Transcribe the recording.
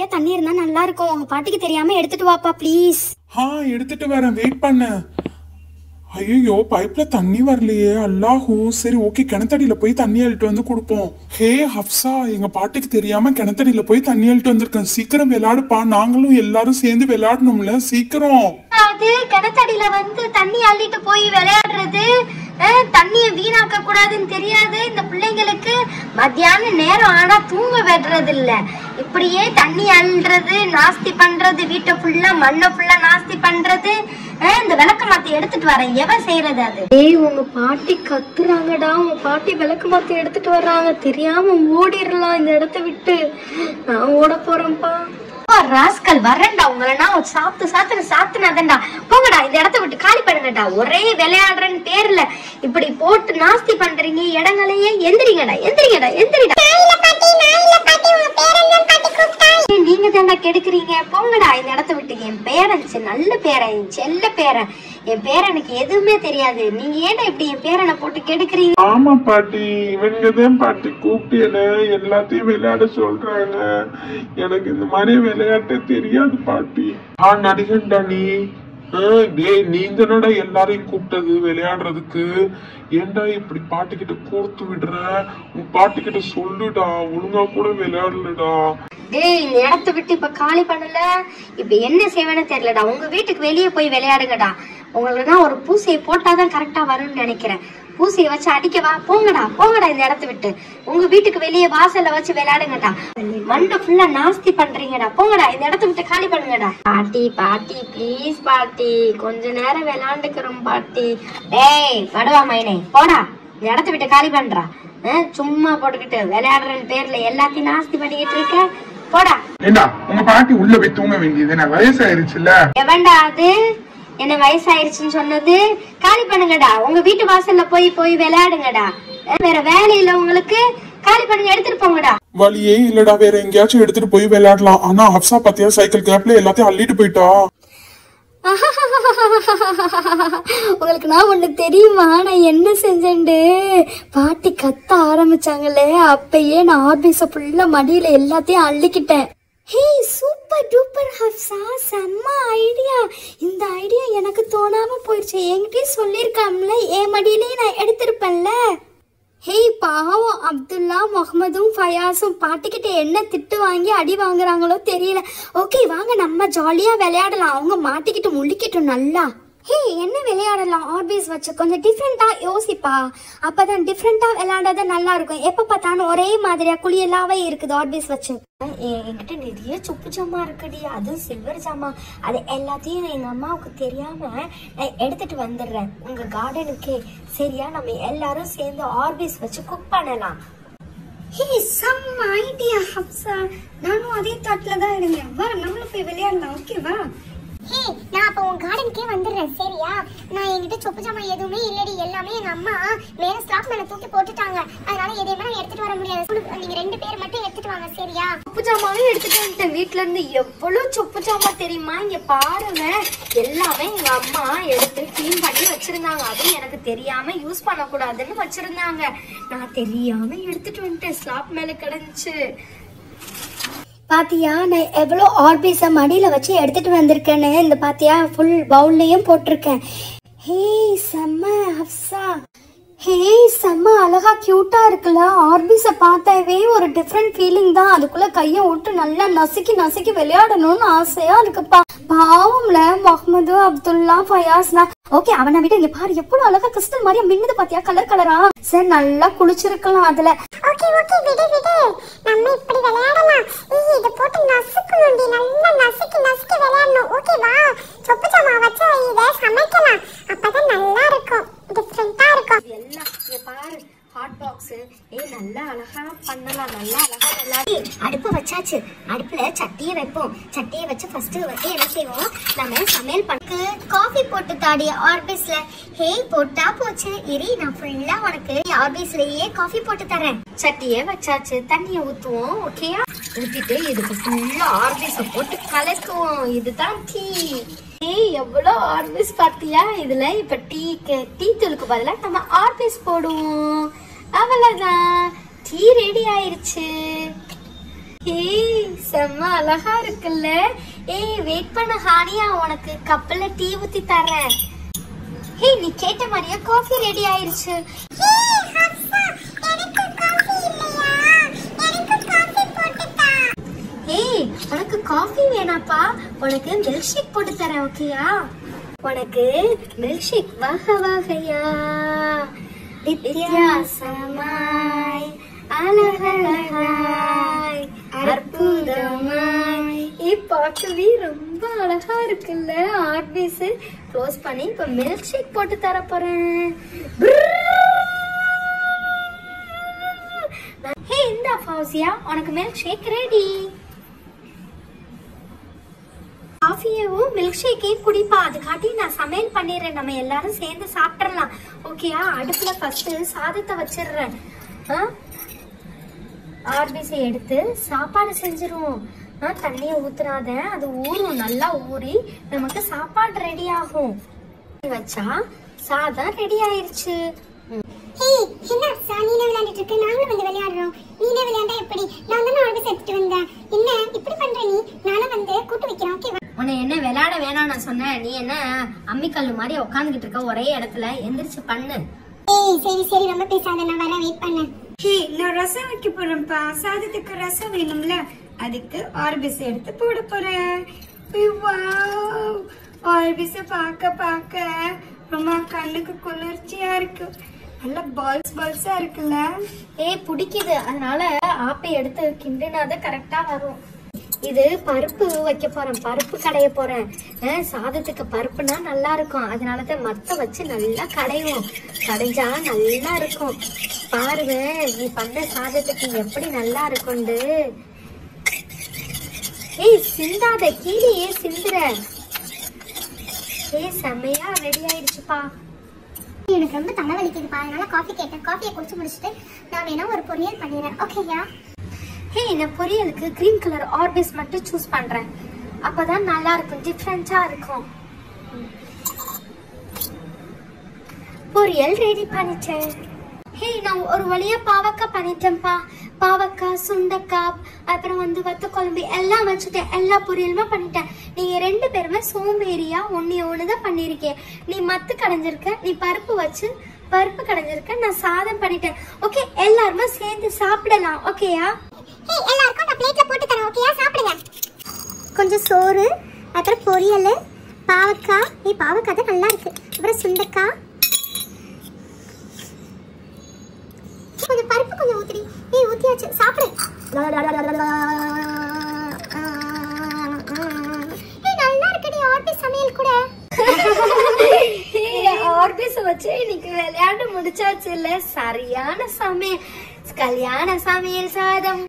நிறைய தண்ணி இருந்தா நல்லா இருக்கும். உங்க பாட்டிக்கு தெரியாம எடுத்துட்டு வாப்பா ப்ளீஸ். எடுத்துட்டு வரேன், வெயிட் பண்ண. ஐயோ பைப்ல தண்ணி வரலையே, அல்லாஹும். சரி ஓகே, கிணத்தடியில போய் தண்ணி அள்ளிட்டு வந்து கொடுப்போம். ஹே ஹப்சா, எங்க பாட்டிக்கு தெரியாம கிணத்தடியில போய் தண்ணி அள்ளிட்டு வந்திருக்கேன். சீக்கிரம் விளையாடுப்பா, நாங்களும் எல்லாரும் சேர்ந்து விளையாடணும்ல, சீக்கிரம். அது கிணத்தடியில வந்து தண்ணி அள்ளிட்டு போய் விளையாடுறது, தண்ணிய வீணாக்க கூடாதுன்னு தெரியாது இந்த பிள்ளைங்களுக்கு. மத்தியான நேரம் ஆனா தூங்க விடுறது இல்ல, இப்படியே தண்ணி அள்ளுறது, நாஸ்தி பண்றது, வீட்டை ஃபுல்லா மண்ணை ஃபுல்லா நாஸ்தி பண்றது. இந்த விளக்க மாத்தி எடுத்துட்டு வரேன், எவன் செய்யறது அது? உங்க பாட்டி கத்துறாங்கடா, உங்க பாட்டி விளக்கு மாத்தி எடுத்துட்டு வர்றாங்க, தெரியாம ஓடிடலாம் இந்த இடத்த விட்டு. நான் ஓட போறேன்ப்பா. ராஸ்கல் வரேன்டா, உங்களை நான் சாத்துனாதேன்டா. போங்கடா, இந்த இடத்த விட்டு காலி பண்ணுங்கடா. ஒரே விளையாடுறன்னு பேர்ல இப்படி போட்டு நாஸ்தி பண்றீங்க இடங்களையே. எந்திரிங்கடா எந்திரிங்கடா எந்திரிடா. நீங்க தாண்டா கெடுக்குறீங்க, போங்கடா இந்த இடத்த விட்டு. என் பேரன் நல்ல பேரன், என் செல்ல பேரன். என் பேரனுக்கு எதுவுமே தெரியாது, நீங்க ஏன்டா இப்படி என் பேரனை போட்டு கெடுக்குறீங்க? ஆமா பாட்டி, இவங்கதான் பாட்டி கூப்பிட்டு எல்லாத்தையும் விளையாட சொல்றாங்க. எனக்கு இந்த மாதிரி விளையாட்டே தெரியாது பாட்டி. நடிகண்டா நீ. நீ தானடா எல்லாரையும் கூப்பிட்டது விளையாடுறதுக்கு. ஏன்டா இப்படி பாட்டிக்கிட்ட கோர்த்து விடுற? உன் பாட்டிக்கிட்ட சொல்லுடா, ஒழுங்கா கூட விளையாடலடா. இந்த இடத்த விட்டு இப்ப காலி பண்ணல, இப்ப என்ன செய்வேன்னு தெரியலடா. உங்க வீட்டுக்கு வெளியே போய் விளையாடுங்கடா. உங்களுக்கு தான் ஒரு பூசையை போட்டாதான் கரெக்டா வரும்னு நினைக்கிறேன். பூசையை வச்சு அடிக்கவா? போங்கடா போங்கடா இந்த இடத்த விட்டு. உங்க வீட்டுக்கு வெளியே வாசல்ல வச்சு விளையாடுங்கடா. மண்ணை ஃபுல்லா நாஸ்தி பண்றீங்கடா, போங்கடா இந்த இடத்த விட்டு காலி பண்ணுங்கடா. பாட்டி பாட்டி ப்ளீஸ் பாட்டி, கொஞ்ச நேரம் விளையாண்டுக்கிறோம் பாட்டி. வடுவா மைனே, போடா இந்த இடத்த விட்டு காலி பண்றா. சும்மா போட்டுக்கிட்டு விளையாடுறன்னு பேர்ல எல்லாத்தையும் நாஸ்தி பண்ணிக்கிட்டு இருக்க, போடா. ஏண்டா உங்க பாட்டி உள்ள போய் தூங்க வேண்டியது என்ன? வயசாயிருச்சுல்ல. எவன்டா அது என்ன வயசாயிருச்சுன்னு சொன்னது? காலி பண்ணுங்கடா, உங்க வீட்டு வாசல்ல போய் விளையாடுங்கடா. வேற வேலையில உங்களுக்கு, காலி பண்ணுங்க, எடுத்துட்டு போங்கடா. வழியே இல்லடா, வேற எங்கேயாச்சும் எடுத்துட்டு போய் விளையாடலாம். ஆனா ஹப்சா பாத்தியா, சைக்கிள் கேப்ல எல்லாத்தையும் அள்ளிட்டு போயிட்டா. உங்களுக்கு நான் ஒண்ணு தெரியுமா, நான் என்ன செஞ்சேன்டு? பாட்டி கத்த ஆரம்பிச்சாங்களே, அப்பயே நான் ஆபீஸ ஃபுல்லா மடியில எல்லாத்தையும் அள்ளிக்கிட்டேன். ஹே சூப்பர் டூப்பர் ஹப்சா, செம்ம ஐடியா. இந்த ஐடியா எனக்கு தோணாம போயிடுச்சு. என்கிட்டயே சொல்லியிருக்காம்ல, என் மடியிலேயே நான் எடுத்திருப்பேன்ல. ஹே பாவம் அப்துல்லா, முகமதும் ஃபயாஸும் பாட்டிக்கிட்ட என்ன திட்டு வாங்கி அடி வாங்குறாங்களோ தெரியல. ஓகே வாங்க நம்ம ஜாலியா விளையாடலாம். அவங்க மாட்டிக்கிட்டு முழிக்கட்டும் நல்லா. ஹே என்ன விளையாடலாம்? ஆர்பிஸ் வச்சு கொஞ்சம் டிஃப்ரெண்டா யோசிப்பா, அப்பதான் டிஃப்ரெண்டா விளையாடாத நல்லா இருக்கும். எப்ப பார்த்தாலும் ஒரே மாதிரியா குளியலாவே இருக்குது ஆர்பிஸ் வச்சு. என்கிட்ட நிறைய சொப்பு ஜாமா இருக்குடி, அது சில்வர் ஜாமா. அது எல்லாத்தையும் எங்க அம்மாவுக்கு தெரியாம நான் எடுத்துட்டு வந்துடுறேன் உங்க கார்டனுக்கே. சரியா? நம்ம எல்லாரும் சேர்ந்து ஆர்பிஸ் வச்சு குக் பண்ணலாம். ஹே செம்ம ஐடியா ஹப்சா, நானும் அதே தாட்ல தான் இருந்தேன். வா நம்மளும் போய் விளையாடலாம். ஓகேவா? ஹே நான் அப்ப உன் கார்டனுக்கே வந்துடுறேன். சரியா? நான் என்கிட்ட சொப்பு ஜாமா எதுவுமே இல்லடி, எல்லாமே எங்க அம்மா மேல ஸ்லாப் மேல தூக்கி போட்டுட்டாங்க. அதனால எதையுமே நான் எடுத்துட்டு வர முடியாது. நீங்க 2 பேர் மட்டும் எடுத்துட்டு வாங்க. சரியா? சொப்பு ஜாமாவே எடுத்துட்டு வந்துட்டேன். வீட்டுல இருந்து எவ்வளவு சொப்பு ஜாமா தெரியுமா? இங்க பாருங்க, எல்லாமே எங்க அம்மா எடுத்து கிளீன் பண்ணி வச்சிருந்தாங்க. அதுவும் எனக்கு தெரியாம யூஸ் பண்ண கூடாதுன்னு வச்சிருந்தாங்க. நான் தெரியாம எடுத்துட்டு வந்துட்டேன், ஸ்லாப் மேல கிடந்துச்சு. பாத்தியா நான் எவ்வளோ ஆர்பிஸை மடியில வச்சு எடுத்துட்டு வந்திருக்கேன்னு? இந்த பாத்தியா ஃபுல் பவுல்லையும் போட்டிருக்கேன். ஹே செம்ம ஹப்சா, ஹே செம்ம அழகா கியூட்டா இருக்குல்ல. ஆர்பிஸை பார்த்தாவே ஒரு டிஃப்ரெண்ட் ஃபீலிங் தான். அதுக்குள்ள கையை விட்டு நல்லா நசுக்கி நசுக்கி விளையாடணும்னு ஆசையா இருக்குப்பா. பாவம்ல முகமது, அப்துல்லா, ஃபயாஸ்னா. ஓகே அவனை விட இங்க பாரு எவ்வளவு அழகா கிறிஸ்டல் மாதிரியா மின்னுது பாத்தியா, கலர் கலரா. சரி நல்லா குளிச்சிருக்கலாம் அதுல. ஓகே ஓகே விடு விடு, நம்ம இப்படி விளையாடலாம். இத போட்டு நசுக்கணும்டி, நல்லா நசுக்கி நசுக்கி விளையாடணும். ஓகேவா? சொப்பு ஜாமா வச்சு இத சமைக்கலாம், அப்பதான் நல்லா இருக்கும், டிஃபரெண்டா இருக்கும். எல்லாம் இங்க பாரு ஹாட் பாக்ஸ். நல்லா அழகா பண்ணலாம், நல்லா அழகா விளையாடி. அடுப்பு வச்சாச்சு, அடுப்புல சட்டியை வைப்போம். சட்டியை வச்சு ஃபர்ஸ்ட் என்ன செய்வோம், நம்ம சமையல் பண்ணு. காஃபி போட்டு தாடி ஆர்பிஸ்ல. ஹே போட்டா போச்சு, இரி நான் ஃபுல்லா உனக்கு ஆர்பிஸ்லயே காஃபி போட்டு தரேன். சட்டியை வச்சாச்சு, தண்ணியை ஊத்துவோம். ஓகேயா? ஊத்திட்டு இதுக்கு ஃபுல்லா ஆர்பிஸ போட்டு கலக்குவோம். இதுதான் டீ. எவ்வளவு ஆர்பிஸ் பாத்தியா? இதுல இப்ப டீ தூளுக்கு பதிலா நம்ம ஆர்பிஸ் போடுவோம். அவ்வளவுதான், டீ ரெடி ஆயிருச்சு. ஏய் செம்ம அழகா இருக்குல்ல. ஏய் வெயிட் பண்ண ஹானியா, உனக்கு கப்பல்ல டீ ஊத்தி தரேன். ஏய் நீ கேட்ட மாதிரியே காஃபி ரெடி ஆயிருச்சு. ஏய் உனக்கு காஃபி வேணாப்பா, உனக்கு மில்க் ஷேக் போட்டு தரேன். ஓகேயா? உனக்கு மில்க் ஷேக் வகை வகையா வித்தியாசமாய் அழகழகாய் அற்புதமாய். பார்க்கவே ரொம்ப அழகா இருக்குல்ல. ஆர்பிஸ் க்ளோஸ் பண்ணி இப்ப மில்க் ஷேக் போட்டு தர போறேன். ஹே இந்த ஃபௌசியா, உனக்கு மில்க் ஷேக் ரெடி. காஃபியவும் மில்க் ஷேக்கையும் குடிப்பா. அதுக்காட்டி நான் சமையல் பண்ணிடுறேன், நம்ம எல்லாரும் சேர்ந்து சாப்பிடலாம். ஓகேயா? அடுப்புல ஃபர்ஸ்ட் சாதத்தை வச்சிடுறேன். ஆர்பிஸை எடுத்து சாப்பாடு செஞ்சிருவோம். தண்ணியை ஊத்துறாத, அது ஊறும். நல்லா ஊறி நமக்கு சாப்பாடு ரெடி ஆகும். வச்சா சாதம் ரெடி ஆயிருச்சு. என்ன நீனே விளையாண்டுட்டு இருக்க, நாங்களும் வந்து விளையாடுறோம். நீனே விளையாண்டா எப்படி? நான் தானே ஆர்பிஸ் எடுத்துட்டு வந்தேன். என்ன இப்படி பண்ற நீ? நானும் வந்து கூட்டு வைக்கிறேன். ஓகே? உன்னை என்ன விளையாட வேணாம் நான் சொன்னேன். நீ என்ன அம்மிக்கல்லு மாதிரி உட்காந்துக்கிட்டு இருக்க ஒரே இடத்துல? எந்திரிச்சு பண்ணு. ஏய் சரி சரி, ரொம்ப பேசாத, நான் வர வெயிட் பண்ணு. ஹே நான் ரசம் வைக்க போறேன்ப்பா. சாதத்துக்கு ரசம் வேணும்ல, அதுக்கு ஆர்பிஸ் எடுத்து போட போறேன். ஆர்பிஸ பார்க்க பார்க்க ரொம்ப கண்ணுக்கு குளிர்ச்சியா இருக்கு. நல்லா பால்ஸா இருக்குல்ல. பிடிக்குது, அதனால ஆப்பை எடுத்து கிண்டினாதான் கரெக்டா வரும். இது பருப்பு வைக்க போறேன், பருப்பு கடைய போறேன். சாதத்துக்கு பருப்புனா நல்லா இருக்கும், அதனாலதான் மத்த வச்சு நல்லா கடையும். கடைஞ்சா நல்லா இருக்கும். பாருங்க நீ பண்ண சாதத்துக்கு எப்படி நல்லா இருக்கும்னு. ஏய் சிந்தாத, கீழே சிந்துற. செம்மையா ரெடி ஆயிடுச்சுப்பா. எனக்கு ரொம்ப தலைவலிக்குதுப்பா, அதனால காஃபி கேட்டேன். காஃபியை குடிச்சு முடிச்சுட்டு நான் வேணா ஒரு பொரியல் பண்ணிடுறேன். ஓகேயா? நான் பொரியலுக்கு கிரீன் கலர் ஆர்பிஸ் மட்டும் சூஸ் பண்றேன். அப்பதான் நல்லா இருக்கும், டிஃபரெண்டா இருக்கும். பொரியல் ரெடி பண்ணிட்டேன். நான் ஒரு வழியா பாவக்காய் பண்ணிட்டேன்ப்பா. பாவக்காய், சுண்டக்காய், அப்புறம் வந்து வத்த குழம்பு எல்லாம் வச்சுட்டேன். எல்லா பொரியலுமே பண்ணிட்டேன். நீங்க 2 பேருமே சோம்பேறியா ஒண்ணுதான் பண்ணிருக்கேன். நீ மத்து கடைஞ்சிருக்க, நீ பருப்பு வச்சு பருப்பு கடைஞ்சிருக்க, நான் சாதம் பண்ணிட்டேன். ஓகே, எல்லாருமே சேர்ந்து சாப்பிடலாம். ஓகேயா? எல்லாருக்கும் நான் பிளேட்ல போட்டு தரேன். ஓகேயா? சாப்பிடுங்க. கொஞ்சம் சோறு, அப்புறம் பொரியல், பாவக்காய். பாவக்காய் தான் நல்லா இருக்கு. அப்புறம் சுண்டக்காய், கொஞ்சம் பருப்பு கொஞ்சம் ஊத்திடி. ஊத்தியாச்சு, சாப்பிடு. நல்லா இருக்குடி ஆர்பிஸ் சமையல் கூட. ஆர்பிஸ் வச்சு இன்னைக்கு விளையாண்டு முடிச்சாச்சு இல்ல? சரியான சமையல், கல்யாண சமையல் சாதம்.